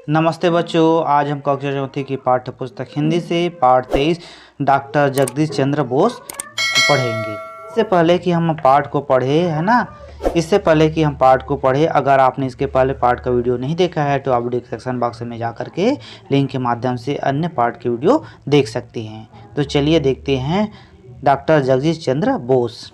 नमस्ते बच्चों, आज हम कक्षा चौथी की पाठ्य पुस्तक हिंदी से पाठ 23 डॉक्टर जगदीश चंद्र बोस पढ़ेंगे। इससे पहले कि हम पाठ को पढ़े है ना, अगर आपने इसके पहले पाठ का वीडियो नहीं देखा है तो आप वीडियो सेक्शन बॉक्स में जा करके लिंक के माध्यम से अन्य पाठ के वीडियो देख सकते हैं। तो चलिए देखते हैं। डॉक्टर जगदीश चंद्र बोस।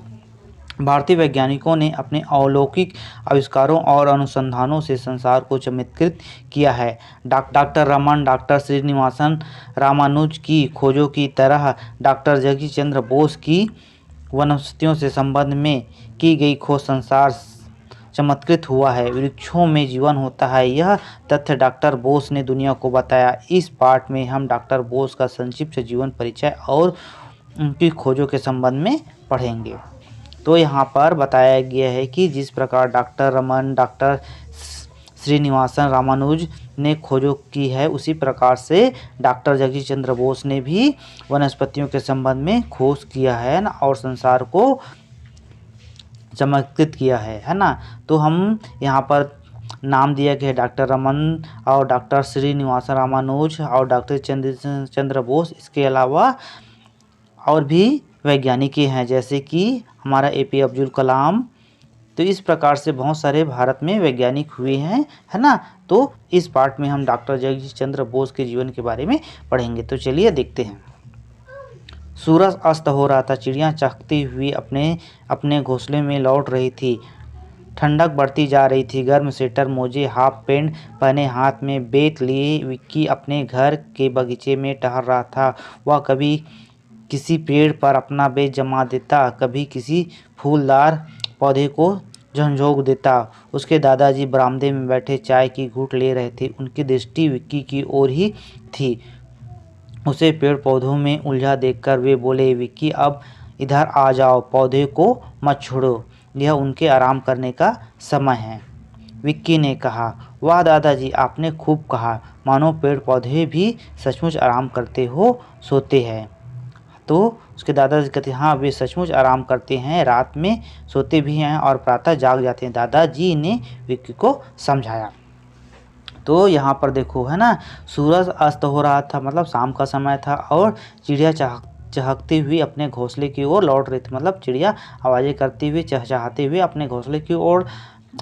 भारतीय वैज्ञानिकों ने अपने अलौकिक आविष्कारों और अनुसंधानों से संसार को चमत्कृत किया है। डॉक्टर रमन, डॉक्टर श्रीनिवासन रामानुज की खोजों की तरह डॉक्टर जगदीश चंद्र बोस की वनस्पतियों से संबंध में की गई खोज संसार चमत्कृत हुआ है। वृक्षों में जीवन होता है, यह तथ्य डॉक्टर बोस ने दुनिया को बताया। इस पाठ में हम डॉक्टर बोस का संक्षिप्त जीवन परिचय और उनकी खोजों के संबंध में पढ़ेंगे। तो यहाँ पर बताया गया है कि जिस प्रकार डॉक्टर रमन, डॉक्टर श्रीनिवासन रामानुज ने खोजों की है, उसी प्रकार से डॉक्टर जगदीश चंद्र बोस ने भी वनस्पतियों के संबंध में खोज किया है ना, और संसार को चमत्कृत किया है ना। तो हम यहाँ पर नाम दिया गया है डॉक्टर रमन और डॉक्टर श्रीनिवासन रामानुज और डॉक्टर चंद्र बोस। इसके अलावा और भी वैज्ञानिक हैं, जैसे कि हमारा एपीजे अब्दुल कलाम। तो इस प्रकार से बहुत सारे भारत में वैज्ञानिक हुए हैं, है ना। तो इस पार्ट में हम डॉक्टर जगदीश चंद्र बोस के जीवन के बारे में पढ़ेंगे। तो चलिए देखते हैं। सूरज अस्त हो रहा था, चिड़ियाँ चहकती हुई अपने अपने घोंसले में लौट रही थी। ठंडक बढ़ती जा रही थी। गर्म स्वेटर, मोजे, हाफ पैंट पहने, हाथ में बेत लिए विक्की अपने घर के बगीचे में टहल रहा था। वह कभी किसी पेड़ पर अपना बेत जमा देता, कभी किसी फूलदार पौधे को झंझोक देता। उसके दादाजी बरामदे में बैठे चाय की घूंट ले रहे थे। उनकी दृष्टि विक्की की ओर ही थी। उसे पेड़ पौधों में उलझा देखकर वे बोले, विक्की अब इधर आ जाओ, पौधे को मत छोड़ो, यह उनके आराम करने का समय है। विक्की ने कहा, वाह दादाजी, आपने खूब कहा, मानो पेड़ पौधे भी सचमुच आराम करते हो, सोते हैं। तो उसके दादाजी कहते हैं, हाँ वे सचमुच आराम करते हैं, रात में सोते भी हैं और प्रातः जाग जाते हैं, दादाजी ने विक्की को समझाया। तो यहाँ पर देखो है ना, सूरज अस्त हो रहा था, मतलब शाम का समय था, और चिड़िया चहकती हुई अपने घोंसले की ओर लौट रही थी। मतलब चिड़िया आवाज़ें करती हुई चहचहाते हुए अपने घोंसले की ओर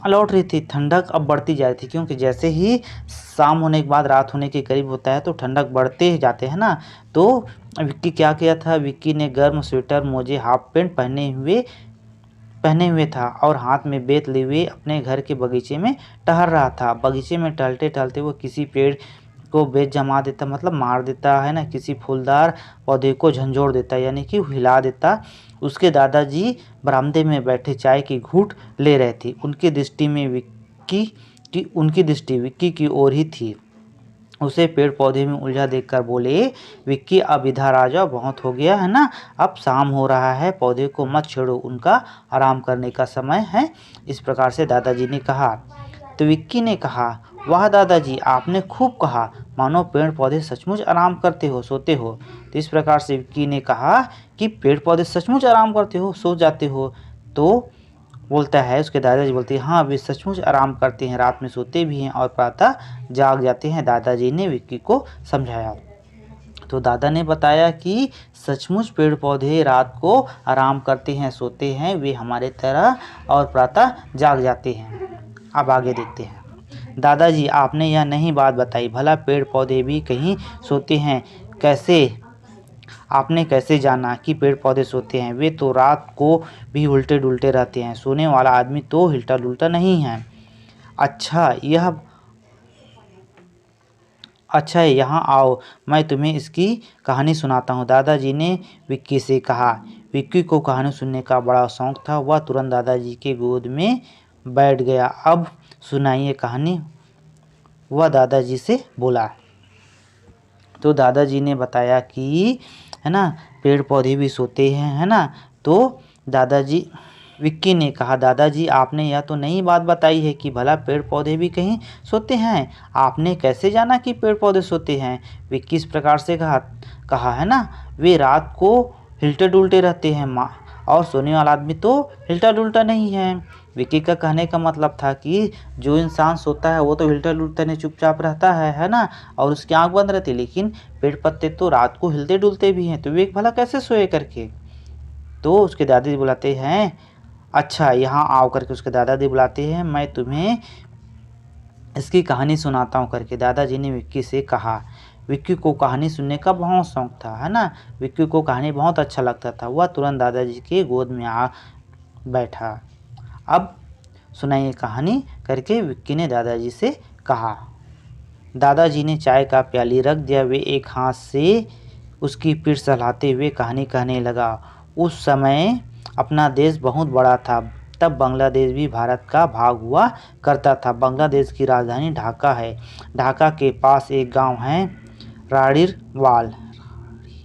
लौट रही थी। ठंडक अब बढ़ती जा रही थी, क्योंकि जैसे ही शाम होने के बाद रात होने के करीब होता है तो ठंडक बढ़ते जाते हैं ना। तो विक्की क्या किया था, विक्की ने गर्म स्वेटर, मोजे, हाफ पैंट पहने हुए था और हाथ में बेत लिए हुए अपने घर के बगीचे में टहल रहा था। बगीचे में टहलते टहलते वो किसी पेड़ को बेत जमा देता, मतलब मार देता है ना, किसी फूलदार पौधे को झंझोड़ देता, यानी कि हिला देता। उसके दादाजी बरामदे में बैठे चाय की घूंट ले रहे थे। उनकी दृष्टि विक्की की ओर ही थी। उसे पेड़ पौधे में उलझा देखकर बोले, विक्की अब इधर आ जाओ, बहुत हो गया है ना, अब शाम हो रहा है, पौधे को मत छेड़ो, उनका आराम करने का समय है। इस प्रकार से दादाजी ने कहा। तो विक्की ने कहा, वाह दादाजी, आपने खूब कहा, मानो पेड़ पौधे सचमुच आराम करते हो, सोते हो। तो इस प्रकार से विक्की ने कहा कि पेड़ पौधे सचमुच आराम करते हो, सो जाते हो। तो बोलता है, उसके दादाजी बोलते हैं, हाँ वे सचमुच आराम करते हैं, रात में सोते भी हैं और प्रातः जाग जाते हैं, दादाजी ने विक्की को समझाया। तो दादा ने बताया कि सचमुच पेड़ पौधे रात को आराम करते हैं, सोते हैं, वे हमारे तरह, और प्रातः जाग जाते हैं। अब आगे देखते हैं। दादाजी, आपने यह नहीं बात बताई, भला पेड़ पौधे भी कहीं सोते हैं? आपने कैसे जाना कि पेड़ पौधे सोते हैं? वे तो रात को भी उल्टे डुलते रहते हैं। सोने वाला आदमी तो हिलता डुलता नहीं है। अच्छा है, यहाँ आओ, मैं तुम्हें इसकी कहानी सुनाता हूँ, दादाजी ने विक्की से कहा। विक्की को कहानी सुनने का बड़ा शौक था। वह तुरंत दादाजी के गोद में बैठ गया। अब सुनाइए कहानी, वह दादाजी से बोला। तो दादाजी ने बताया कि है ना, पेड़ पौधे भी सोते हैं, है ना। तो विक्की ने कहा, दादाजी, आपने यह तो नई बात बताई है कि भला पेड़ पौधे भी कहीं सोते हैं। आपने कैसे जाना कि पेड़ पौधे सोते हैं? विक्की इस प्रकार से कहा है ना, वे रात को हिलते डुलते रहते हैं, और सोने वाला आदमी तो हिलता डुलता नहीं है। विक्की का कहने का मतलब था कि जो इंसान सोता है वो तो हिलते डुलते नहीं चुपचाप रहता है ना, और उसकी आंख बंद रहती है, लेकिन पेड़ पत्ते तो रात को हिलते डुलते भी हैं, तो विवेक भला कैसे सोए करके। तो उसके दादाजी बुलाते हैं, अच्छा यहाँ आओ करके उसके दादाजी बुलाते हैं, मैं तुम्हें इसकी कहानी सुनाता हूँ करके दादाजी ने विक्की से कहा। विक्की को कहानी सुनने का बहुत शौक था, है ना, विक्की को कहानी बहुत अच्छा लगता था। वह तुरंत दादाजी के गोद में आ बैठा। अब सुनाइए कहानी करके विक्की ने दादाजी से कहा। दादाजी ने चाय का प्याली रख दिया। वे एक हाथ से उसकी पीठ सहलाते हुए कहानी कहने लगा। उस समय अपना देश बहुत बड़ा था। तब बांग्लादेश भी भारत का भाग हुआ करता था। बांग्लादेश की राजधानी ढाका है। ढाका के पास एक गांव है राड़ीवाल।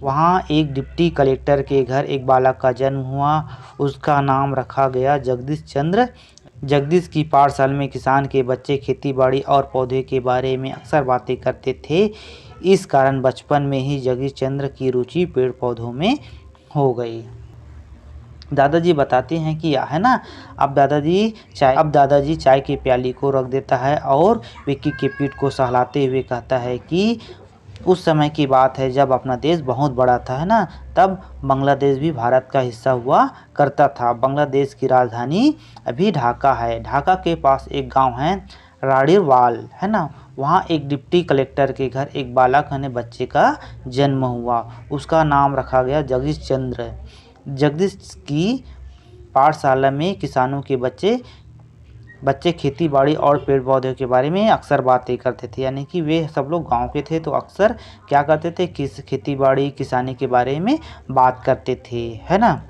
वहाँ एक डिप्टी कलेक्टर के घर एक बालक का जन्म हुआ। उसका नाम रखा गया जगदीश चंद्र। जगदीश की पाठशाला में किसान के बच्चे खेतीबाड़ी और पौधे के बारे में अक्सर बातें करते थे। इस कारण बचपन में ही जगदीश चंद्र की रुचि पेड़ पौधों में हो गई। दादाजी बताते हैं कि है ना, अब दादाजी चाय के प्याली को रख देता है और विक्की के पीठ को सहलाते हुए कहता है कि उस समय की बात है जब अपना देश बहुत बड़ा था, है ना, तब बांग्लादेश भी भारत का हिस्सा हुआ करता था। बांग्लादेश की राजधानी अभी ढाका है। ढाका के पास एक गांव है राड़ीवाल, है ना, वहाँ एक डिप्टी कलेक्टर के घर एक बालक यानी बच्चे का जन्म हुआ। उसका नाम रखा गया जगदीश चंद्र। जगदीश की पाठशाला में किसानों के बच्चे खेतीबाड़ी और पेड़ पौधों के बारे में अक्सर बातें करते थे, यानी कि वे सब लोग गांव के थे तो अक्सर क्या करते थे, खेतीबाड़ी किसानी के बारे में बात करते थे, है ना।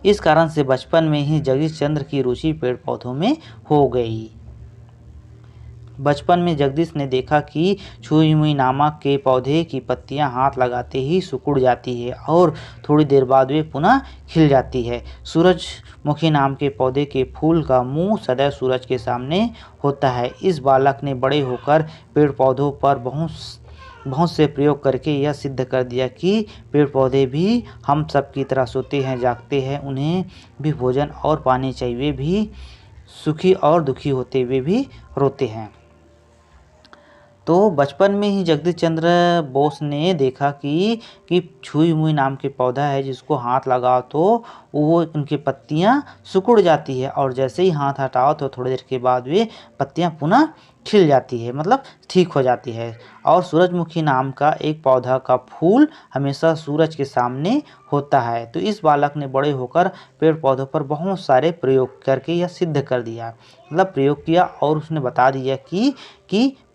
इस कारण से बचपन में ही जगदीश चंद्र की रुचि पेड़ पौधों में हो गई। बचपन में जगदीश ने देखा कि छुई मुई नामक के पौधे की पत्तियां हाथ लगाते ही सिकुड़ जाती है और थोड़ी देर बाद वे पुनः खिल जाती है। सूरजमुखी नाम के पौधे के फूल का मुंह सदैव सूरज के सामने होता है। इस बालक ने बड़े होकर पेड़ पौधों पर बहुत से प्रयोग करके यह सिद्ध कर दिया कि पेड़ पौधे भी हम सब की तरह सोते हैं जागते हैं, उन्हें भी भोजन और पानी चाहिए, वे भी सुखी और दुखी होते हुए भी रोते हैं। तो बचपन में ही जगदीश चंद्र बोस ने देखा कि छुई मुई नाम के पौधा है जिसको हाथ लगाओ तो वो उनकी पत्तियां सिकुड़ जाती है और जैसे ही हाथ हटाओ तो थोड़ी देर के बाद वे पत्तियां पुनः खिल जाती है, मतलब ठीक हो जाती है। और सूरजमुखी नाम का एक पौधा का फूल हमेशा सूरज के सामने होता है। तो इस बालक ने बड़े होकर पेड़ पौधों पर बहुत सारे प्रयोग करके यह सिद्ध कर दिया, मतलब प्रयोग किया और उसने बता दिया कि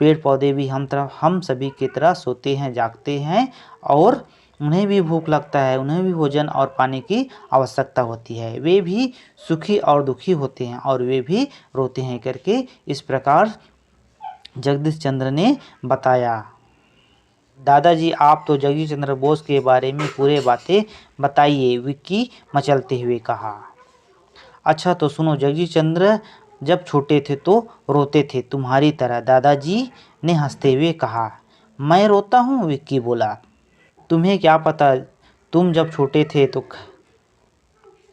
पेड़ पौधे भी हम सभी की तरह सोते हैं जागते हैं और उन्हें भी भूख लगता है, उन्हें भी भोजन और पानी की आवश्यकता होती है, वे भी सुखी और दुखी होते हैं और वे भी रोते हैं करके इस प्रकार जगदीश चंद्र ने बताया। दादाजी आप तो जगदीश चंद्र बोस के बारे में पूरे बातें बताइए, विक्की मचलते हुए कहा। अच्छा तो सुनो, जगदीश चंद्र जब छोटे थे तो रोते थे तुम्हारी तरह, दादाजी ने हंसते हुए कहा। मैं रोता हूँ, विक्की बोला, तुम्हें क्या पता, तुम जब छोटे थे तो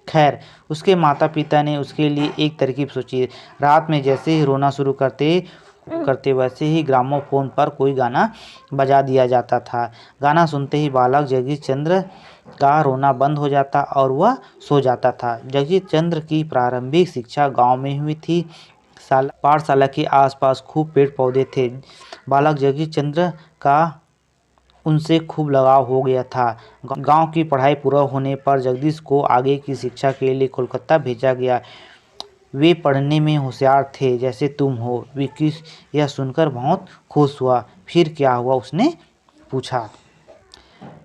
खैर उसके माता पिता ने उसके लिए एक तरकीब सोची। रात में जैसे ही रोना शुरू करते वैसे ही ग्रामोफोन पर कोई गाना बजा दिया जाता था। गाना सुनते ही बालक जगदीश चंद्र का रोना बंद हो जाता और वह सो जाता था। जगदीश चंद्र की प्रारंभिक शिक्षा गांव में हुई थी। पाठशाला के आसपास खूब पेड़ पौधे थे। बालक जगदीश चंद्र का उनसे खूब लगाव हो गया था। गांव की पढ़ाई पूरा होने पर जगदीश को आगे की शिक्षा के लिए कोलकाता भेजा गया। वे पढ़ने में होशियार थे जैसे तुम हो। विक्की यह सुनकर बहुत खुश हुआ। फिर क्या हुआ, उसने पूछा।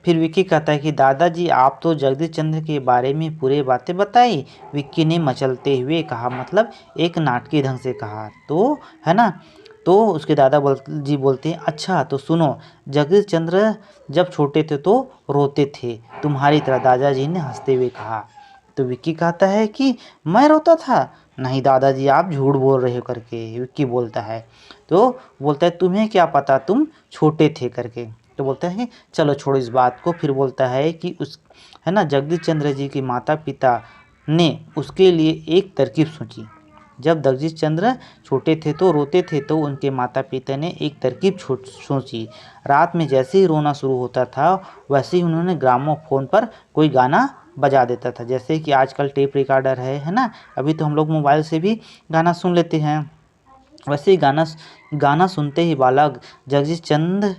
फिर विक्की कहता है कि दादाजी आप तो जगदीश चंद्र के बारे में पूरे बातें बताई, विक्की ने मचलते हुए कहा, मतलब एक नाटकीय ढंग से कहा, तो है ना। तो उसके दादाजी बोलते हैं, अच्छा तो सुनो, जगदीश चंद्र जब छोटे थे तो रोते थे तुम्हारी तरह, दादाजी ने हंसते हुए कहा। तो विक्की कहता है कि मैं रोता था, नहीं दादाजी आप झूठ बोल रहे हो करके विक्की बोलता है। तो बोलता है तुम्हें क्या पता, तुम छोटे थे करके। तो बोलता है चलो छोड़ो इस बात को। फिर बोलता है कि है ना, जगदीश चंद्र जी के माता पिता ने उसके लिए एक तरकीब सोची। जब जगदीश चंद्र छोटे थे तो रोते थे, तो उनके माता पिता ने एक तरकीब सोची। रात में जैसे ही रोना शुरू होता था, वैसे ही उन्होंने ग्रामोफोन पर कोई गाना बजा देता था। जैसे कि आजकल टेप रिकॉर्डर है ना, अभी तो हम लोग मोबाइल से भी गाना सुन लेते हैं। वैसे ही गाना सुनते ही बालक जगदीश चंद्र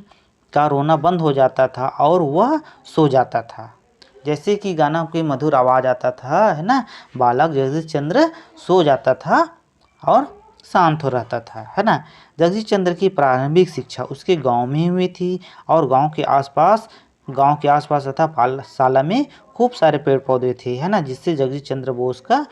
का रोना बंद हो जाता था और वह सो जाता था। जैसे कि गाना की मधुर आवाज़ आता था, है ना, बालक जगदीश चंद्र सो जाता था और शांत हो रहता था, है ना। जगदीश चंद्र की प्रारंभिक शिक्षा उसके गांव में हुई थी और गांव के आसपास तथा पाठशाला में खूब सारे पेड़ पौधे थे, है ना, जिससे जगदीश चंद्र बोस का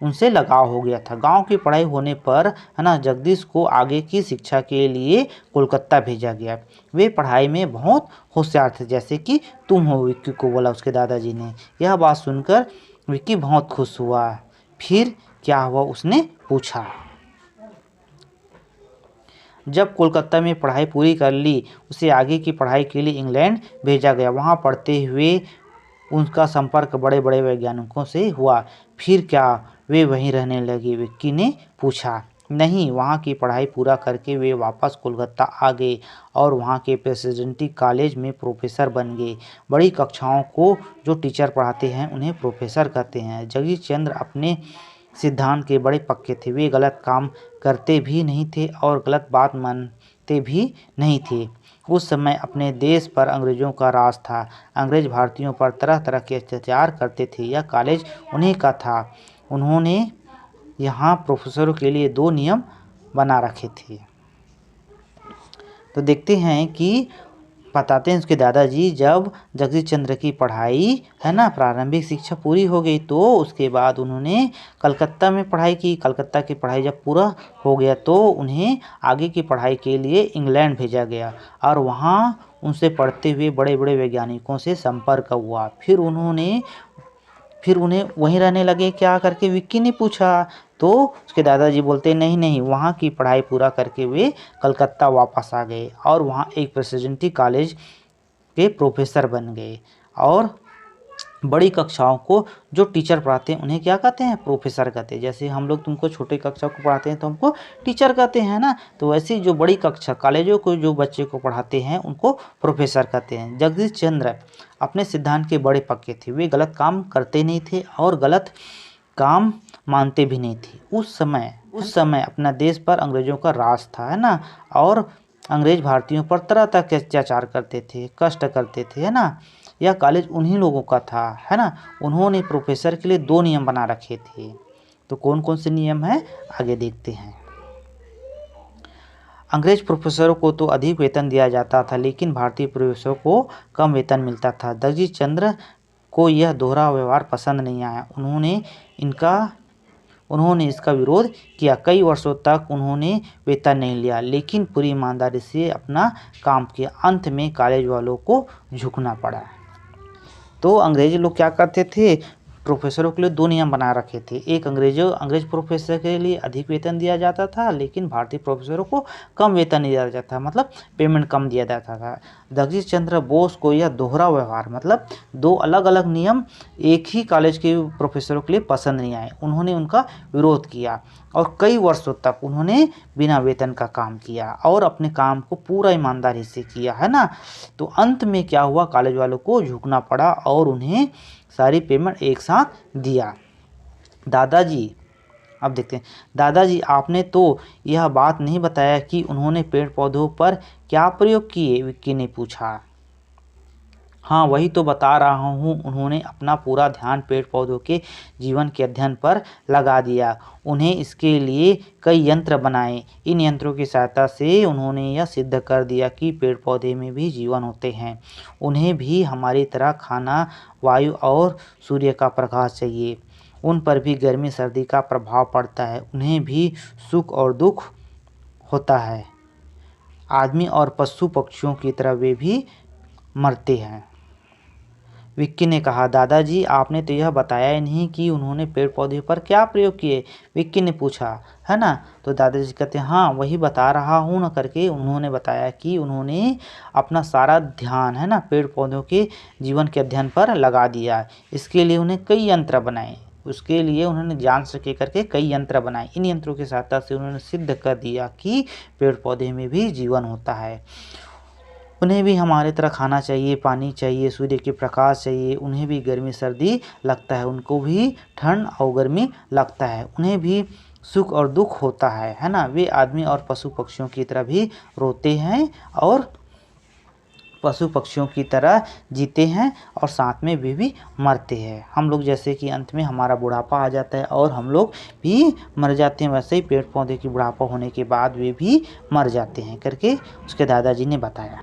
उनसे लगाव हो गया था। गांव की पढ़ाई होने पर, है ना, जगदीश को आगे की शिक्षा के लिए कोलकाता भेजा गया। वे पढ़ाई में बहुत होशियार थे, जैसे कि तुम हो, विक्की को बोला उसके दादाजी ने। यह बात सुनकर विक्की बहुत खुश हुआ। फिर क्या हुआ उसने पूछा। जब कोलकाता में पढ़ाई पूरी कर ली, उसे आगे की पढ़ाई के लिए इंग्लैंड भेजा गया। वहाँ पढ़ते हुए उनका संपर्क बड़े बड़े वैज्ञानिकों से हुआ। फिर क्या वे वहीं रहने लगे, विक्की ने पूछा। नहीं, वहाँ की पढ़ाई पूरा करके वे वापस कोलकाता आ गए और वहाँ के प्रेसिडेंसी कॉलेज में प्रोफेसर बन गए। बड़ी कक्षाओं को जो टीचर पढ़ाते हैं उन्हें प्रोफेसर कहते हैं। जगदीश चंद्र अपने सिद्धांत के बड़े पक्के थे। वे गलत काम करते भी नहीं थे और गलत बात मानते भी नहीं थे। उस समय अपने देश पर अंग्रेज़ों का राज था। अंग्रेज़ भारतीयों पर तरह तरह के अत्याचार करते थे। यह कॉलेज उन्हीं का था। उन्होंने यहाँ प्रोफेसरों के लिए 2 नियम बना रखे थे। तो देखते हैं कि बताते हैं उसके दादाजी, जब जगदीश चंद्र की पढ़ाई, है ना, प्रारंभिक शिक्षा पूरी हो गई तो उसके बाद उन्होंने कलकत्ता में पढ़ाई की। कलकत्ता की पढ़ाई जब पूरा हो गया तो उन्हें आगे की पढ़ाई के लिए इंग्लैंड भेजा गया और वहाँ उनसे पढ़ते हुए बड़े बड़े वैज्ञानिकों से संपर्क हुआ। फिर उन्हें वहीं रहने लगे क्या करके, विक्की ने पूछा। तो उसके दादाजी बोलते नहीं नहीं, वहाँ की पढ़ाई पूरा करके वे कलकत्ता वापस आ गए और वहाँ एक प्रेसिडेंसी कॉलेज के प्रोफेसर बन गए। और बड़ी कक्षाओं को जो टीचर पढ़ाते हैं उन्हें क्या कहते हैं, प्रोफेसर कहते हैं। जैसे हम लोग तुमको छोटे कक्षा को पढ़ाते हैं तो हमको टीचर कहते हैं ना, तो वैसे ही जो बड़ी कक्षा कॉलेजों को जो बच्चे को पढ़ाते हैं उनको प्रोफेसर कहते हैं। जगदीश चंद्र अपने सिद्धांत के बड़े पक्के थे। वे गलत काम करते नहीं थे और गलत काम मानते भी नहीं थे। उस समय अपना देश पर अंग्रेज़ों का राज था, है ना, और अंग्रेज़ भारतीयों पर तरह तरह के अत्याचार करते थे, कष्ट करते थे, है ना। यह कॉलेज उन्हीं लोगों का था, है ना। उन्होंने प्रोफेसर के लिए 2 नियम बना रखे थे। तो कौन कौन से नियम हैं आगे देखते हैं। अंग्रेज प्रोफेसरों को तो अधिक वेतन दिया जाता था, लेकिन भारतीय प्रोफेसरों को कम वेतन मिलता था। जगदीश चंद्र को यह दोहरा व्यवहार पसंद नहीं आया। उन्होंने इसका विरोध किया। कई वर्षों तक उन्होंने वेतन नहीं लिया, लेकिन पूरी ईमानदारी से अपना काम किया। अंत में कॉलेज वालों को झुकना पड़ा। तो अंग्रेज़ी लोग क्या करते थे, प्रोफेसरों के लिए 2 नियम बना रखे थे। एक अंग्रेज प्रोफेसर के लिए अधिक वेतन दिया जाता था, लेकिन भारतीय प्रोफेसरों को कम वेतन दिया जाता था, मतलब पेमेंट कम दिया जाता था। जगदीश चंद्र बोस को यह दोहरा व्यवहार, मतलब 2 अलग अलग नियम एक ही कॉलेज के प्रोफेसरों के लिए पसंद नहीं आए। उन्होंने उनका विरोध किया और कई वर्षों तक उन्होंने बिना वेतन का काम किया और अपने काम को पूरा ईमानदारी से किया, है ना। तो अंत में क्या हुआ, कॉलेज वालों को झुकना पड़ा और उन्हें सारी पेमेंट एक साथ दिया। दादाजी, अब देखते हैं, दादाजी आपने तो यह बात नहीं बताया कि उन्होंने पेड़ पौधों पर क्या प्रयोग किए, विक्की ने पूछा। हाँ, वही तो बता रहा हूँ। उन्होंने अपना पूरा ध्यान पेड़ पौधों के जीवन के अध्ययन पर लगा दिया। उन्हें इसके लिए कई यंत्र बनाए। इन यंत्रों की सहायता से उन्होंने यह सिद्ध कर दिया कि पेड़ पौधे में भी जीवन होते हैं। उन्हें भी हमारी तरह खाना, वायु और सूर्य का प्रकाश चाहिए। उन पर भी गर्मी सर्दी का प्रभाव पड़ता है। उन्हें भी सुख और दुख होता है। आदमी और पशु पक्षियों की तरह वे भी मरते हैं। विक्की ने कहा, दादाजी आपने तो यह बताया ही नहीं कि उन्होंने पेड़ पौधे पर क्या प्रयोग किए, विक्की ने पूछा, है ना। तो दादाजी कहते हैं, हाँ वही बता रहा हूँ ना करके। उन्होंने बताया कि उन्होंने अपना सारा ध्यान, है ना, पेड़ पौधों के जीवन के अध्ययन पर लगा दिया। इसके लिए उन्हें कई यंत्र बनाए। उसके लिए उन्होंने जान सके करके कई यंत्र बनाए। इन यंत्रों की सहायता से उन्होंने सिद्ध कर दिया कि पेड़ पौधे में भी जीवन होता है। उन्हें भी हमारे तरह खाना चाहिए, पानी चाहिए, सूर्य के प्रकाश चाहिए। उन्हें भी गर्मी सर्दी लगता है, उनको भी ठंड और गर्मी लगता है। उन्हें भी सुख और दुख होता है ना। वे आदमी और पशु पक्षियों की तरह भी रोते हैं और पशु पक्षियों की तरह जीते हैं और साथ में वे भी मरते हैं। हम लोग जैसे कि अंत में हमारा बुढ़ापा आ जाता है और हम लोग भी मर जाते हैं, वैसे ही पेड़ पौधे की बुढ़ापा होने के बाद वे भी मर जाते हैं करके उसके दादाजी ने बताया।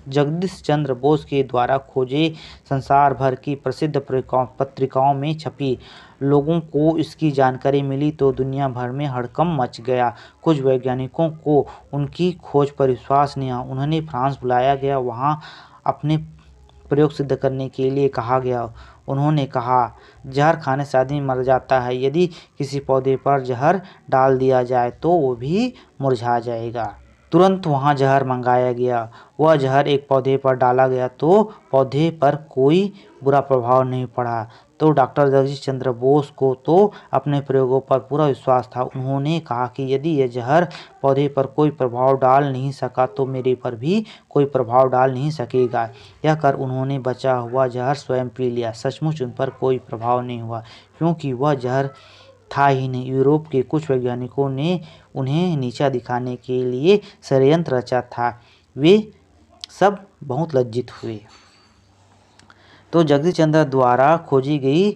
जगदीश चंद्र बोस के द्वारा खोजे संसार भर की प्रसिद्ध पत्रिकाओं में छपी। लोगों को इसकी जानकारी मिली तो दुनिया भर में हड़कंप मच गया। कुछ वैज्ञानिकों को उनकी खोज पर विश्वास नहीं आया। उन्हें फ्रांस बुलाया गया, वहां अपने प्रयोग सिद्ध करने के लिए कहा गया। उन्होंने कहा, जहर खाने से आदमी मर जाता है। यदि किसी पौधे पर जहर डाल दिया जाए तो वो भी मुरझा जाएगा। तुरंत वहां जहर मंगाया गया। वह जहर एक पौधे पर डाला गया तो पौधे पर कोई बुरा प्रभाव नहीं पड़ा। तो डॉक्टर जगदीश चंद्र बोस को तो अपने प्रयोगों पर पूरा विश्वास था। उन्होंने कहा कि यदि यह जहर पौधे पर कोई प्रभाव डाल नहीं सका तो मेरे पर भी कोई प्रभाव डाल नहीं सकेगा। यह कर उन्होंने बचा हुआ जहर स्वयं पी लिया। सचमुच उन पर कोई प्रभाव नहीं हुआ, क्योंकि वह जहर था ही नहीं। यूरोप के कुछ वैज्ञानिकों ने उन्हें नीचा दिखाने के लिए षड्यंत्र रचा था। वे सब बहुत लज्जित हुए। तो जगदीश चंद्र द्वारा खोजी गई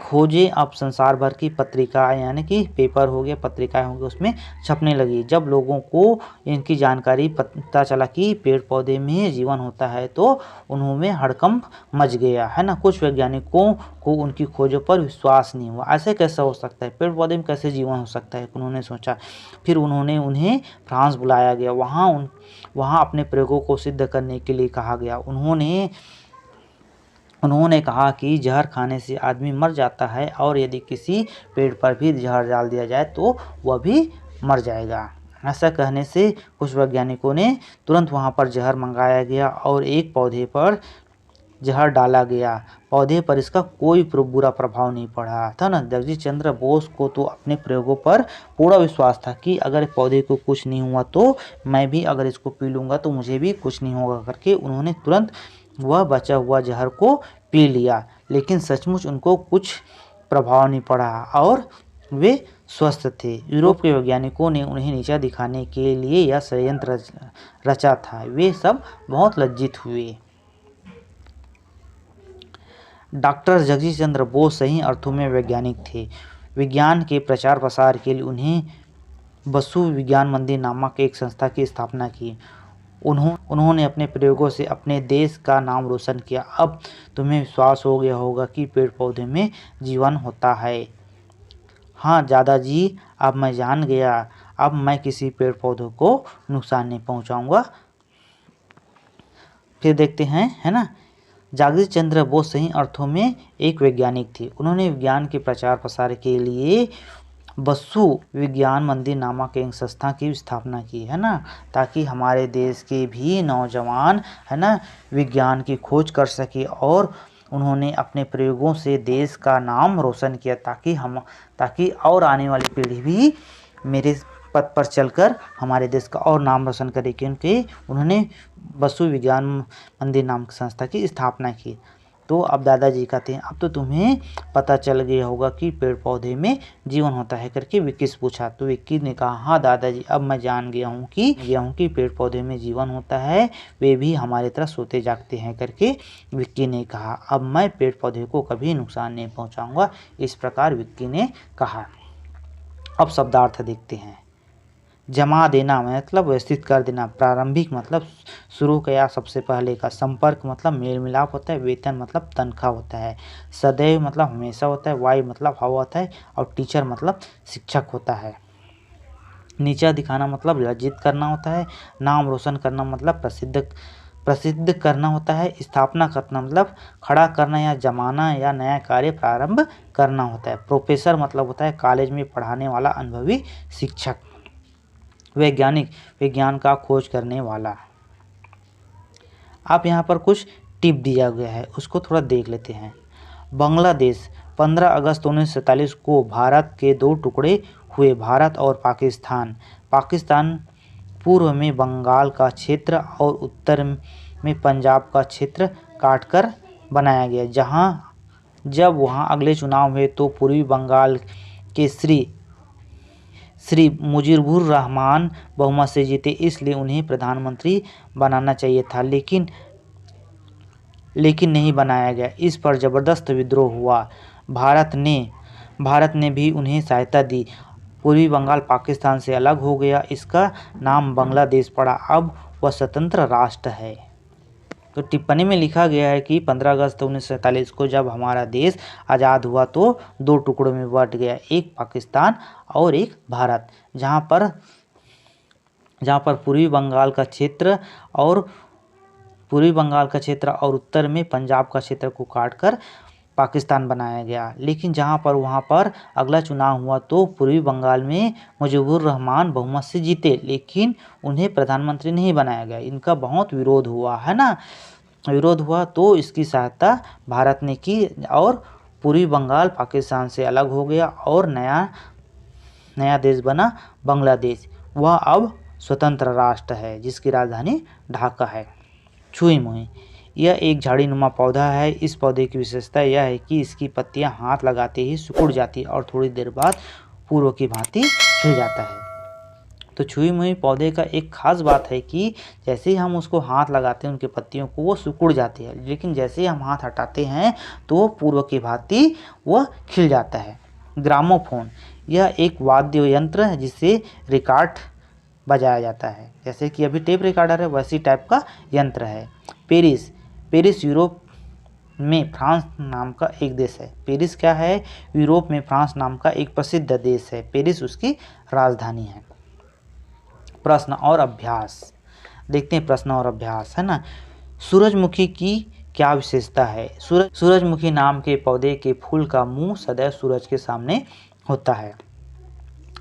खोजें अब संसार भर की पत्रिका यानी कि पेपर हो गया, पत्रिकाएं होंगी, उसमें छपने लगी। जब लोगों को इनकी जानकारी पता चला कि पेड़ पौधे में जीवन होता है तो उन्होंने हड़कंप मच गया, है ना। कुछ वैज्ञानिकों को उनकी खोजों पर विश्वास नहीं हुआ। ऐसे कैसे हो सकता है, पेड़ पौधे में कैसे जीवन हो सकता है, उन्होंने सोचा। फिर उन्हें फ्रांस बुलाया गया, वहाँ अपने प्रयोगों को सिद्ध करने के लिए कहा गया। उन्होंने कहा कि जहर खाने से आदमी मर जाता है और यदि किसी पेड़ पर भी जहर डाल दिया जाए तो वह भी मर जाएगा। ऐसा कहने से कुछ वैज्ञानिकों ने तुरंत वहां पर जहर मंगाया गया और एक पौधे पर जहर डाला गया। पौधे पर इसका कोई बुरा प्रभाव नहीं पड़ा था ना। जगदीश चंद्र बोस को तो अपने प्रयोगों पर पूरा विश्वास था कि अगर पौधे को कुछ नहीं हुआ तो मैं भी अगर इसको पी लूँगा तो मुझे भी कुछ नहीं होगा करके उन्होंने तुरंत वह बचा हुआ जहर को पी लिया। लेकिन सचमुच उनको कुछ प्रभाव नहीं पड़ा और वे स्वस्थ थे। यूरोप के वैज्ञानिकों ने उन्हें नीचा दिखाने के लिए यह षड्यंत्र रचा था। वे सब बहुत लज्जित हुए। डॉक्टर जगदीश चंद्र बोस सही अर्थों में वैज्ञानिक थे। विज्ञान के प्रचार प्रसार के लिए उन्हें बसु विज्ञान मंदिर नामक एक संस्था की स्थापना की। उन्होंने अपने प्रयोगों से अपने देश का नाम रोशन किया। अब तुम्हें विश्वास हो गया होगा कि पेड़ पौधे में जीवन होता है। हाँ दादाजी, अब मैं जान गया। अब मैं किसी पेड़ पौधों को नुकसान नहीं पहुंचाऊंगा। फिर देखते हैं, है ना। जगदीश चंद्र बोस सही अर्थों में एक वैज्ञानिक थे। उन्होंने विज्ञान के प्रचार प्रसार के लिए बसु विज्ञान मंदिर नामक एक संस्था की स्थापना की, है ना, ताकि हमारे देश के भी नौजवान, है ना, विज्ञान की खोज कर सके। और उन्होंने अपने प्रयोगों से देश का नाम रोशन किया ताकि और आने वाली पीढ़ी भी मेरे पथ पर चलकर हमारे देश का और नाम रोशन करे, क्योंकि उन्होंने बसु विज्ञान मंदिर नामक संस्था की स्थापना की। तो अब दादाजी कहते हैं, अब तो तुम्हें पता चल गया होगा कि पेड़ पौधे में जीवन होता है करके विक्की से पूछा। तो विक्की ने कहा, हाँ दादाजी, अब मैं जान गया हूँ कि पेड़ पौधे में जीवन होता है, वे भी हमारी तरह सोते जागते हैं करके विक्की ने कहा। अब मैं पेड़ पौधे को कभी नुकसान नहीं पहुँचाऊँगा, इस प्रकार विक्की ने कहा। अब शब्दार्थ देखते हैं। जमा देना मतलब व्यवस्थित कर देना। प्रारंभिक मतलब शुरू का या सबसे पहले का। संपर्क मतलब मेल मिलाप होता है। वेतन मतलब तनख्वाह होता है। सदैव मतलब हमेशा होता है। वायु मतलब हवा होता है। और टीचर मतलब शिक्षक होता है। नीचा दिखाना मतलब लज्जित करना होता है। नाम रोशन करना मतलब प्रसिद्ध करना होता है। स्थापना करना मतलब खड़ा करना या जमाना या नया कार्य प्रारंभ करना होता है। प्रोफेसर मतलब होता है कॉलेज में पढ़ाने वाला अनुभवी शिक्षक। वैज्ञानिक विज्ञान का खोज करने वाला। आप यहाँ पर कुछ टिप दिया गया है, उसको थोड़ा देख लेते हैं। बांग्लादेश 15 अगस्त 1947 को भारत के दो टुकड़े हुए, भारत और पाकिस्तान। पाकिस्तान पूर्व में बंगाल का क्षेत्र और उत्तर में पंजाब का क्षेत्र काटकर बनाया गया। जब वहाँ अगले चुनाव हुए तो पूर्वी बंगाल के श्री मुजीबुर रहमान बहुमत से जीते, इसलिए उन्हें प्रधानमंत्री बनाना चाहिए था, लेकिन नहीं बनाया गया। इस पर जबरदस्त विद्रोह हुआ। भारत ने भी उन्हें सहायता दी। पूर्वी बंगाल पाकिस्तान से अलग हो गया। इसका नाम बांग्लादेश पड़ा। अब वह स्वतंत्र राष्ट्र है। तो टिप्पणी में लिखा गया है कि 15 अगस्त 1947 को जब हमारा देश आज़ाद हुआ तो दो टुकड़ों में बंट गया, एक पाकिस्तान और एक भारत, जहाँ पर पूर्वी बंगाल का क्षेत्र और उत्तर में पंजाब का क्षेत्र को काटकर पाकिस्तान बनाया गया। लेकिन वहाँ पर अगला चुनाव हुआ तो पूर्वी बंगाल में मुजीबुर रहमान बहुमत से जीते, लेकिन उन्हें प्रधानमंत्री नहीं बनाया गया। इनका बहुत विरोध हुआ है ना, तो इसकी सहायता भारत ने की और पूर्वी बंगाल पाकिस्तान से अलग हो गया और नया देश बना बांग्लादेश। वह अब स्वतंत्र राष्ट्र है जिसकी राजधानी ढाका है। छुई मुई, यह एक झाड़ीनुमा पौधा है। इस पौधे की विशेषता यह है कि इसकी पत्तियां हाथ लगाते ही सिकुड़ जाती है और थोड़ी देर बाद पूर्व की भांति खिल जाता है। तो छुई मुई पौधे का एक खास बात है कि जैसे ही हम उसको हाथ लगाते हैं उनके पत्तियों को, वो सिकुड़ जाती है, लेकिन जैसे ही हम हाथ हटाते हैं तो पूर्व की भांति वह खिल जाता है। ग्रामोफोन, यह एक वाद्य यंत्र है जिससे रिकॉर्ड बजाया जाता है, जैसे कि अभी टेप रिकॉर्डर है वैसी टाइप का यंत्र है। पेरिस यूरोप में फ्रांस नाम का एक देश है। पेरिस क्या है? यूरोप में फ्रांस नाम का एक प्रसिद्ध देश है। पेरिस उसकी राजधानी है। प्रश्न और अभ्यास, देखते हैं प्रश्न और अभ्यास, है ना। सूरजमुखी की क्या विशेषता है? सूरजमुखी नाम के पौधे के फूल का मुंह सदैव सूरज के सामने होता है।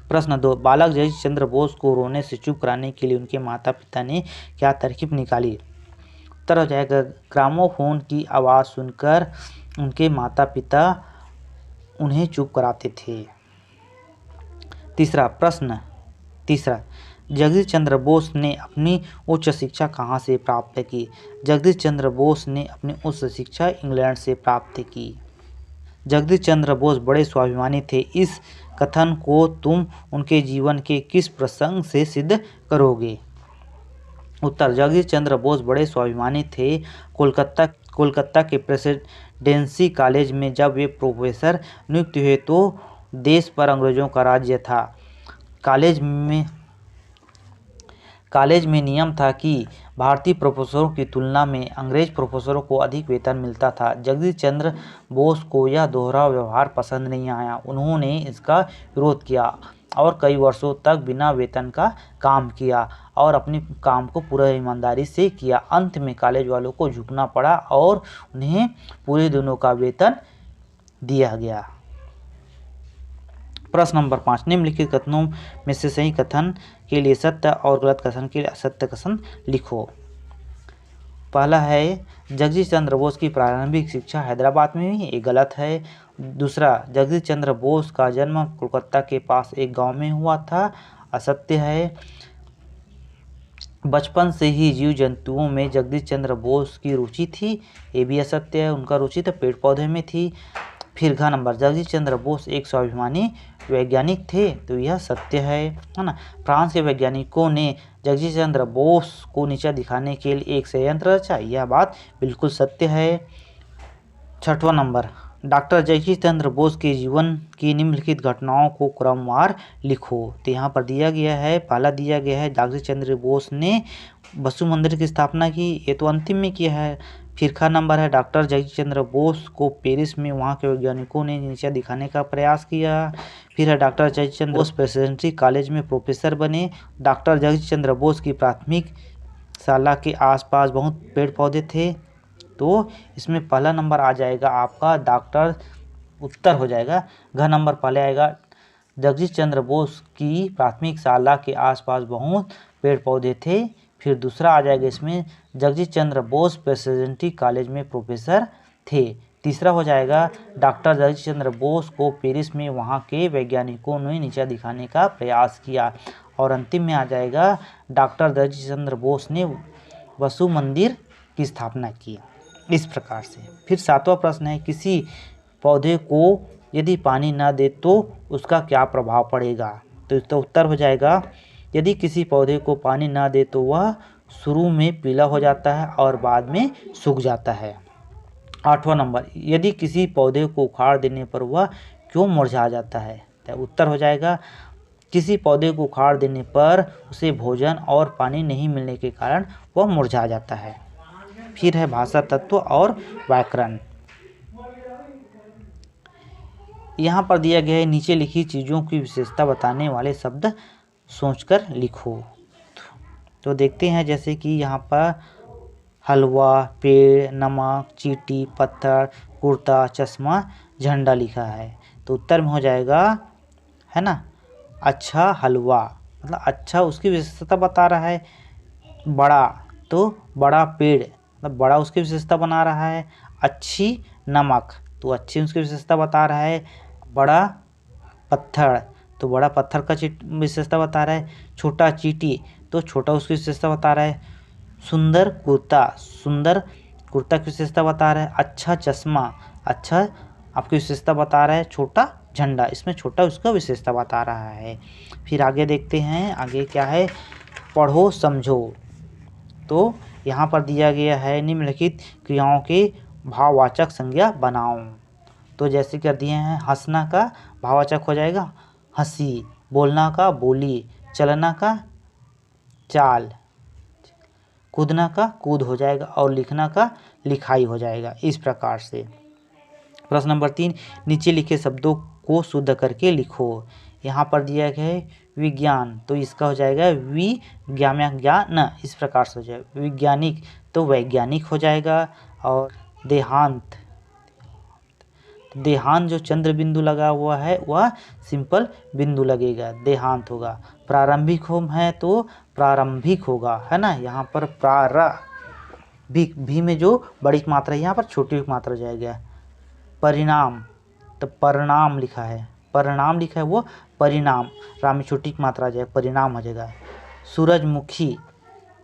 प्रश्न 2, बालक जगदीश चंद्र बोस को रोने से चुप कराने के लिए उनके माता पिता ने क्या तरकीब निकाली? उत्तर हो जाएगा ग्रामोफोन की आवाज़ सुनकर उनके माता पिता उन्हें चुप कराते थे। तीसरा, जगदीश चंद्र बोस ने अपनी उच्च शिक्षा कहाँ से प्राप्त की? जगदीश चंद्र बोस ने अपनी उच्च शिक्षा इंग्लैंड से प्राप्त की। जगदीश चंद्र बोस बड़े स्वाभिमानी थे। इस कथन को तुम उनके जीवन के किस प्रसंग से सिद्ध करोगे? उत्तर, जगदीश चंद्र बोस बड़े स्वाभिमानी थे। कोलकाता के प्रेसिडेंसी कॉलेज में जब वे प्रोफेसर नियुक्त हुए तो देश पर अंग्रेजों का राज्य था। कॉलेज में नियम था कि भारतीय प्रोफेसरों की तुलना में अंग्रेज प्रोफेसरों को अधिक वेतन मिलता था। जगदीश चंद्र बोस को यह दोहरा व्यवहार पसंद नहीं आया। उन्होंने इसका विरोध किया और कई वर्षों तक बिना वेतन का काम किया और अपने काम को पूरा ईमानदारी से किया। अंत में कॉलेज वालों को झुकना पड़ा और उन्हें पूरे दिनों का वेतन दिया गया। प्रश्न नंबर 5, निम्नलिखित कथनों में से सही कथन के लिए सत्य और गलत कथन के लिए असत्य कथन लिखो। पहला है जगदीश चंद्र बोस की प्रारंभिक शिक्षा हैदराबाद में हुई, ये गलत है। दूसरा, जगदीश चंद्र बोस का जन्म कोलकाता के पास एक गांव में हुआ था, असत्य है। बचपन से ही जीव जंतुओं में जगदीश चंद्र बोस की रुचि थी, ये भी असत्य है। उनका रुचि तो पेड़ पौधे में थी। फिर घ नंबर, जगदीश चंद्र बोस एक स्वाभिमानी वैज्ञानिक थे, तो यह सत्य है ना। फ्रांस के वैज्ञानिकों ने जगदीश चंद्र बोस को नीचा दिखाने के लिए एक षड्यंत्र रचा, यह बात बिल्कुल सत्य है। 6वां नंबर, डॉक्टर जगदीश चंद्र बोस के जीवन की निम्नलिखित घटनाओं को क्रमवार लिखो। तो यहाँ पर दिया गया है, पहला दिया गया है जगदीश चंद्र बोस ने वसु मंदिर की स्थापना की, ये तो अंतिम में किया है। फिर का नंबर है डॉक्टर जगदीश चंद्र बोस को पेरिस में वहाँ के वैज्ञानिकों ने नीचा दिखाने का प्रयास किया। फिर है doctor Jagdish Chandra Bose presidency college में प्रोफेसर बने। डॉक्टर जगदीश चंद्र बोस की प्राथमिक शाला के आसपास बहुत पेड़ पौधे थे, तो इसमें पहला नंबर आ जाएगा आपका डॉक्टर, उत्तर हो जाएगा घ नंबर पहले आएगा। जगदीश चंद्र बोस की प्राथमिक शाला के आसपास बहुत पेड़ पौधे थे। फिर दूसरा आ जाएगा इसमें जगदीश चंद्र बोस प्रेसिडेंसी कॉलेज में प्रोफेसर थे। तीसरा हो जाएगा डॉक्टर जगदीश चंद्र बोस को पेरिस में वहाँ के वैज्ञानिकों ने नीचा दिखाने का प्रयास किया। और अंतिम में आ जाएगा डॉक्टर जगदीश चंद्र बोस ने वसु मंदिर की स्थापना की। इस प्रकार से। फिर 7वां प्रश्न है, किसी पौधे को यदि पानी न दे तो उसका क्या प्रभाव पड़ेगा? तो इसका उत्तर हो जाएगा, यदि किसी पौधे को पानी न दे तो वह शुरू में पीला हो जाता है और बाद में सूख जाता है। 8वां नंबर, यदि किसी पौधे को उखाड़ देने पर वह क्यों मुरझा जाता है? तो उत्तर हो जाएगा, किसी पौधे को उखाड़ देने पर उसे भोजन और पानी नहीं मिलने के कारण वह मुरझा जाता है। फिर है भाषा तत्व और व्याकरण। यहाँ पर दिया गया है, नीचे लिखी चीज़ों की विशेषता बताने वाले शब्द सोचकर लिखो। तो देखते हैं, जैसे कि यहाँ पर हलवा, पेड़, नमक, चींटी, पत्थर, कुर्ता, चश्मा, झंडा लिखा है। तो उत्तर में हो जाएगा, है ना, अच्छा हलवा, मतलब अच्छा उसकी विशेषता बता रहा है। बड़ा, तो बड़ा पेड़, मतलब बड़ा उसकी विशेषता बना रहा है। अच्छी नमक, तो अच्छी उसकी विशेषता बता रहा है। बड़ा पत्थर, तो बड़ा पत्थर का विशेषता बता रहा है। छोटा चींटी, तो छोटा उसकी विशेषता बता रहा है। सुंदर कुर्ता, सुंदर कुर्ता की विशेषता बता रहा है। अच्छा चश्मा, अच्छा आपकी विशेषता बता रहा है। छोटा झंडा, इसमें छोटा उसका विशेषता बता रहा है। फिर आगे देखते हैं, आगे क्या है, पढ़ो समझो। तो यहाँ पर दिया गया है, निम्नलिखित क्रियाओं के भाववाचक संज्ञा बनाओ। तो जैसे कर दिए हैं, हंसना का भाववाचक हो जाएगा हंसी, बोलना का बोली, चलना का चाल, कूदना का कूद हो जाएगा और लिखना का लिखाई हो जाएगा। इस प्रकार से। प्रश्न नंबर 3, नीचे लिखे शब्दों को शुद्ध करके लिखो। यहाँ पर दिया गया है विज्ञान, तो इसका हो जाएगा विज्ञान, इस प्रकार से हो जाएगा। वैज्ञानिक, तो वैज्ञानिक हो जाएगा। और देहांत, देहांत जो चंद्र बिंदु लगा हुआ है वह सिंपल बिंदु लगेगा, देहांत होगा। प्रारंभिक होम है तो प्रारंभिक होगा, है ना। यहाँ पर प्रारंभिक, भी में जो बड़ी मात्रा है यहाँ पर छोटी मात्रा हो जाएगा। परिणाम, तो परिणाम लिखा है, परिणाम लिखा है वो परिणाम, राम में छोटी मात्रा आ जाएगा, परिणाम हो जाएगा। सूरजमुखी,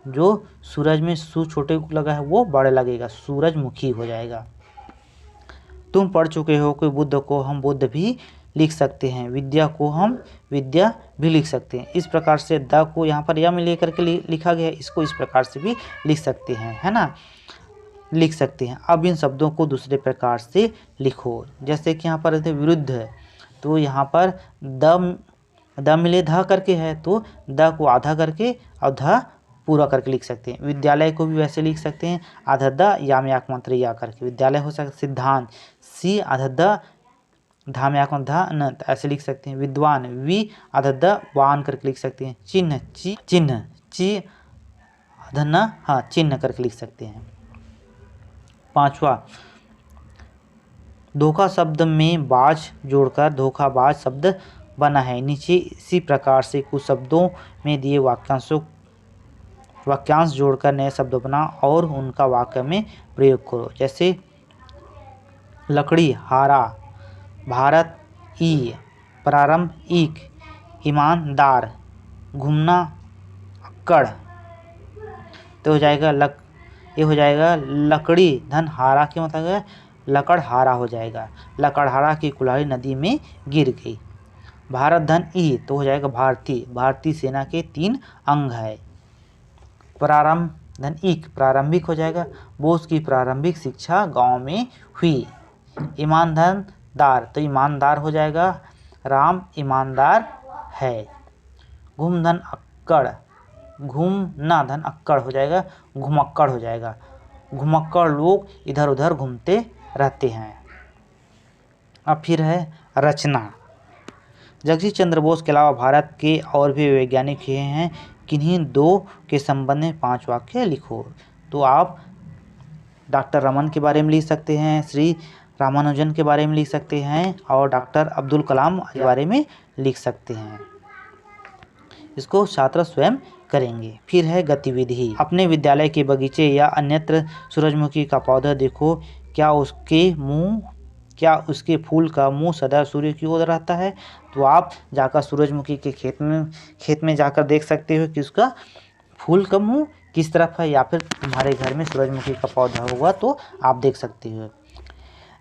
जो सूरज में सू छोटे को लगा है वो बड़े लगेगा, सूरजमुखी हो जाएगा। तुम पढ़ चुके हो कि बुद्ध को हम बुद्ध भी लिख सकते हैं, विद्या को हम विद्या भी लिख सकते हैं। इस प्रकार से द को यहाँ पर या में लेकर के लिखा गया है, इसको इस प्रकार से भी लिख सकते हैं, है ना, लिख सकते हैं। अब इन शब्दों को दूसरे प्रकार से लिखो। जैसे कि यहाँ पर विरुद्ध है, तो यहाँ पर द मिले ध करके है, तो द को आधा करके और ध पूरा करके लिख सकते हैं। विद्यालय को भी वैसे लिख सकते हैं, आधा द या में आक मात्रा या करके विद्यालय हो सकता है। सिद्धांत, सी आधा द, धा में आक धा न, ऐसे लिख सकते हैं। विद्वान, वी आधा द वान करके लिख सकते हैं। चिन्ह, चिन्ह, ची आधा न, हाँ चिन्ह करके लिख सकते हैं। 5वां, धोखा शब्द में बाज जोड़कर धोखाबाज शब्द बना है। नीचे इसी प्रकार से कुछ शब्दों में दिए वाक्यांश जोड़कर नए शब्द बना और उनका वाक्य में प्रयोग करो। जैसे लकड़ी, हारा, भारत, ई, प्रारंभ, ईक, ईमानदार, घूमना, अक्कड़। तो हो जाएगा ये हो जाएगा लकड़ी धन हारा के मतलब है लकड़हारा हो जाएगा। लकड़हारा की कुल्हाड़ी नदी में गिर गई। भारत धन ई, तो हो जाएगा भारतीय, भारतीय सेना के 3 अंग है। प्रारंभ धन ईक, प्रारंभिक हो जाएगा। बोस की प्रारंभिक शिक्षा गांव में हुई। ईमानदार, तो ईमानदार हो जाएगा, राम ईमानदार है। घूम धन अक्कड़, घूमना धन अक्कड़ हो जाएगा, घुमक्कड़ हो जाएगा। घुमक्कड़ लोग इधर उधर घूमते रहते हैं। अब फिर है रचना। जगदीश चंद्र बोस के अलावा भारत के और भी वैज्ञानिक हैं, किन्हीं 2 के संबंध में 5 वाक्य लिखो। तो आप डॉक्टर रमन के बारे में लिख सकते हैं, श्री रामानुजन के बारे में लिख सकते हैं और डॉक्टर अब्दुल कलाम के बारे में लिख सकते हैं। इसको छात्र स्वयं करेंगे। फिर है गतिविधि। अपने विद्यालय के बगीचे या अन्यत्र सूरजमुखी का पौधा देखो क्या उसके फूल का मुंह सदा सूर्य की ओर रहता है। तो आप जाकर सूरजमुखी के खेत में जाकर देख सकते हो कि उसका फूल का मुंह किस तरफ है, या फिर तुम्हारे घर में सूरजमुखी का पौधा होगा तो आप देख सकते हो।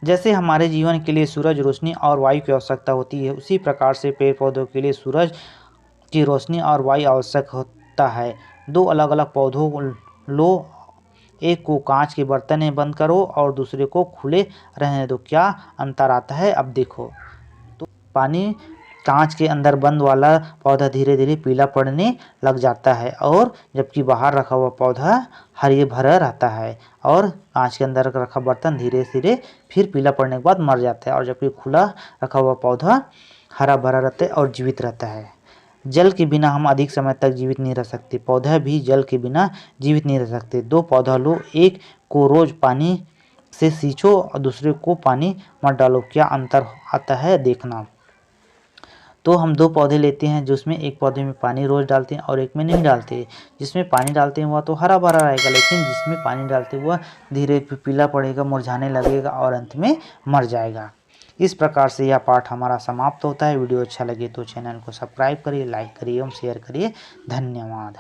जैसे हमारे जीवन के लिए सूरज रोशनी और वायु की आवश्यकता होती है, उसी प्रकार से पेड़ पौधों के लिए सूरज की रोशनी और वायु आवश्यक होता है। दो अलग अलग पौधों को लो, एक को कांच के बर्तन में बंद करो और दूसरे को खुले रहने दो, क्या अंतर आता है अब देखो। तो पानी कांच के अंदर बंद वाला पौधा धीरे धीरे पीला पड़ने लग जाता है, और जबकि बाहर रखा हुआ पौधा हरे भरा रहता है, और कांच के अंदर रखा बर्तन धीरे धीरे फिर पीला पड़ने के बाद मर जाता है, और जबकि खुला रखा हुआ पौधा हरा भरा रहता है और जीवित रहता है। जल के बिना हम अधिक समय तक जीवित नहीं रह सकते, पौधा भी जल के बिना जीवित नहीं रह सकते। दो पौधा लो, एक को रोज पानी से सींचो और दूसरे को पानी मत डालो, क्या अंतर आता है देखना। तो हम दो पौधे लेते हैं, जिसमें एक पौधे में पानी रोज डालते हैं और एक में नहीं डालते। जिसमें पानी डालते हैं वह तो हरा भरा रहेगा, लेकिन जिसमें पानी डालते हुआ धीरे पीला पड़ेगा, मुरझाने लगेगा और अंत में मर जाएगा। इस प्रकार से यह पाठ हमारा समाप्त होता है। वीडियो अच्छा लगे तो चैनल को सब्सक्राइब करिए, लाइक करिए एवं शेयर करिए। धन्यवाद।